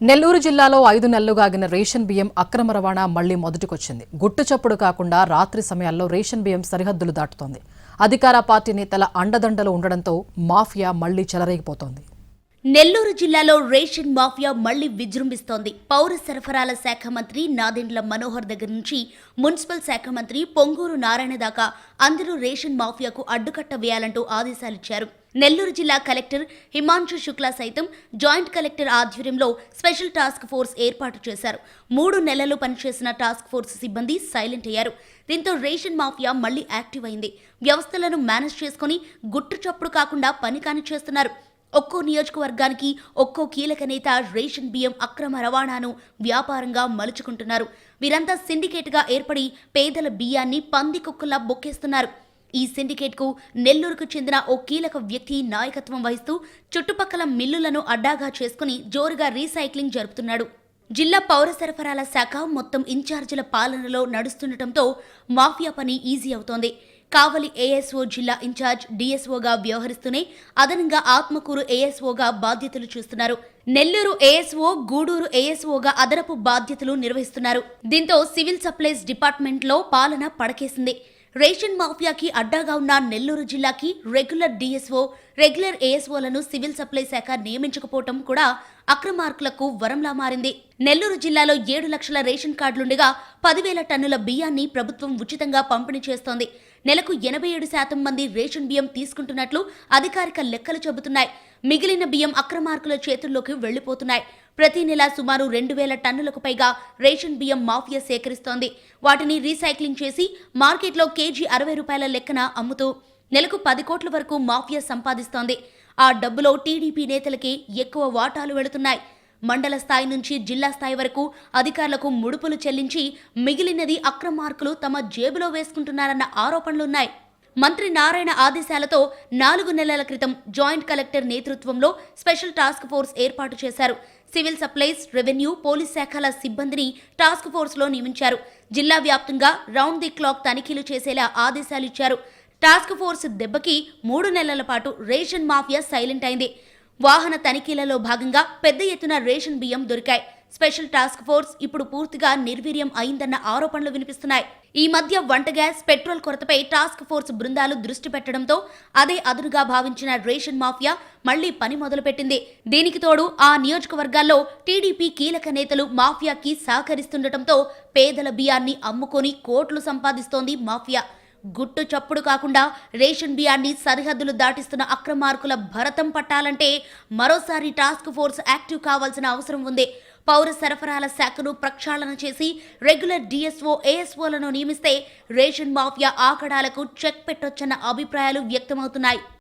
నెల్లూరు జిల్లాలో 5 నెలలుగా ఆగిన రేషన్ బియ్యం అక్రమ రవాణా మళ్లీ మొదటికొచ్చింది. గుట్టు చప్పుడు కాకుండా రాత్రి సమయాల్లో రేషన్ బియ్యం సరిహద్దులు దాటుతోంది. అధికార పార్టీ నేతల అండదండలు ఉండడంతో మాఫియా మళ్లీ చెలరేగిపోతోంది. నెల్లూరు జిల్లాలో రేషన్ మాఫియా మళ్లీ విజృంభిస్తోంది. పౌర సరఫరాల శాఖ మంత్రి నాదెండ్ల మనోహర్ దగ్గర నుంచి మున్సిపల్ శాఖ మంత్రి పొంగూరు నారాయణ దాకా అందరూ రేషన్ మాఫియాకు అడ్డుకట్ట వేయాలంటూ ఆదేశాలిచ్చారు. నెల్లూరు జిల్లా కలెక్టర్ హిమాంశు శుక్లా సైతం జాయింట్ కలెక్టర్ ఆధ్వర్యంలో స్పెషల్ టాస్క్ ఫోర్స్ ఏర్పాటు చేశారు. 3 నెలలు పనిచేసిన టాస్క్ ఫోర్స్ సిబ్బంది సైలెంట్ అయ్యారు. దీంతో రేషన్ మాఫియా మళ్లీ యాక్టివ్ అయింది. వ్యవస్థలను మేనేజ్ చేసుకుని గుట్టు చప్పుడు కాకుండా పని కాని చేస్తున్నారు. ఒక్కో నియోజకవర్గానికి ఒక్కో కీలక నేత రేషన్ బియ్యం అక్రమ రవాణాను వ్యాపారంగా మలుచుకుంటున్నారు. వీరంతా సిండికేట్గా ఏర్పడి పేదల బియ్యాన్ని పందికొక్కులా బొక్కేస్తున్నారు. ఈ సిండికేట్కు నెల్లూరుకు చెందిన ఓ కీలక వ్యక్తి నాయకత్వం వహిస్తూ చుట్టుపక్కల మిల్లులను అడ్డాగా చేసుకుని జోరుగా రీసైక్లింగ్ జరుపుతున్నాడు. జిల్లా పౌర సరఫరాల శాఖ మొత్తం ఇన్ఛార్జీల పాలనలో నడుస్తుండటంతో మాఫియా పని ఈజీ అవుతోంది. కావలి ఏఎస్ఓ జిల్లా ఇన్ఛార్జ్ డిఎస్ఓగా వ్యవహరిస్తూనే అదనంగా ఆత్మకూరు ఏఎస్ఓగా బాధ్యతలు చూస్తున్నారు. నెల్లూరు ఏఎస్ఓ, గూడూరు ఏఎస్ఓగా అదనపు బాధ్యతలు నిర్వహిస్తున్నారు. దీంతో సివిల్ సప్లైస్ డిపార్ట్మెంట్లో పాలన పడకేసింది. రేషన్ మాఫియాకి అడ్డాగా ఉన్న నెల్లూరు జిల్లాకి రెగ్యులర్ డిఎస్ఓ, రెగ్యులర్ ఏఎస్ఓలను సివిల్ సప్లై శాఖ నియమించకపోవటం కూడా అక్రమార్కులకు వరంలా మారింది. నెల్లూరు జిల్లాలో 7 లక్షల రేషన్ కార్డులుండగా 10,000 టన్నుల బియ్యాన్ని ప్రభుత్వం ఉచితంగా పంపిణీ చేస్తోంది. నెలకు 87% మంది రేషన్ బియ్యం తీసుకుంటున్నట్లు అధికారిక లెక్కలు చెబుతున్నాయి. మిగిలిన బియ్యం అక్రమార్కుల చేతుల్లోకి వెళ్లిపోతున్నాయి. ప్రతి నెల సుమారు 2,000 టన్నులకు పైగా రేషన్ బియ్యం మాఫియా సేకరిస్తోంది. వాటిని రీసైక్లింగ్ చేసి మార్కెట్లో కేజీ 60 రూపాయల లెక్కన అమ్ముతూ నెలకు 10 కోట్ల వరకు మాఫియా సంపాదిస్తోంది. ఆ డబ్బులో టీడీపీ నేతలకే ఎక్కువ వాటాలు వెళుతున్నాయి. మండల స్థాయి నుంచి జిల్లా స్థాయి వరకు అధికారులకు ముడుపులు చెల్లించి మిగిలినది అక్రమార్కులు తమ జేబులో వేసుకుంటున్నారన్న ఆరోపణలున్నాయి. మంత్రి నారాయణ ఆదేశాలతో 4 నెలల క్రితం జాయింట్ కలెక్టర్ నేతృత్వంలో స్పెషల్ టాస్క్ ఫోర్స్ ఏర్పాటు చేశారు. సివిల్ సప్లైస్, రెవెన్యూ, పోలీస్ శాఖల సిబ్బందిని టాస్క్ ఫోర్స్లో నియమించారు. జిల్లా వ్యాప్తంగా రౌండ్ ది క్లాక్ తనిఖీలు చేసేలా ఆదేశాలిచ్చారు. టాస్క్ ఫోర్స్ దెబ్బకి 3 నెలల పాటు రేషన్ మాఫియా సైలెంట్ అయింది. వాహన తనిఖీలలో భాగంగా పెద్ద ఎత్తున రేషన్ బియ్యం దొరికాయి. స్పెషల్ టాస్క్ ఫోర్స్ ఇప్పుడు పూర్తిగా నిర్వీర్యం అయిందన్న ఆరోపణలు వినిపిస్తున్నాయి. ఈ మధ్య వంట గ్యాస్, పెట్రోల్ కొరతపై టాస్క్ ఫోర్స్ బృందాలు దృష్టి పెట్టడంతో అదే అదునుగా భావించిన రేషన్ మాఫియా మళ్లీ పని మొదలుపెట్టింది. దీనికి తోడు ఆ నియోజకవర్గాల్లో టీడీపీ కీలక నేతలు మాఫియాకి సహకరిస్తుండటంతో పేదల బియ్యాన్ని అమ్ముకొని కోట్లు సంపాదిస్తోంది మాఫియా. గుట్టు చప్పుడు కాకుండా రేషన్ బియ్యాన్ని సరిహద్దులు దాటిస్తున్న అక్రమార్కుల భరతం పట్టాలంటే మరోసారి టాస్క్ ఫోర్స్ యాక్టివ్ కావాల్సిన అవసరం ఉంది. పౌర సరఫరాల శాఖను ప్రక్షాళన చేసి రెగ్యులర్ డిఎస్ఓ, ఏఎస్ఓలను నియమిస్తే రేషన్ మాఫియా ఆకడాలకు చెక్ పెట్టొచ్చన్న అభిప్రాయాలు వ్యక్తమవుతున్నాయి.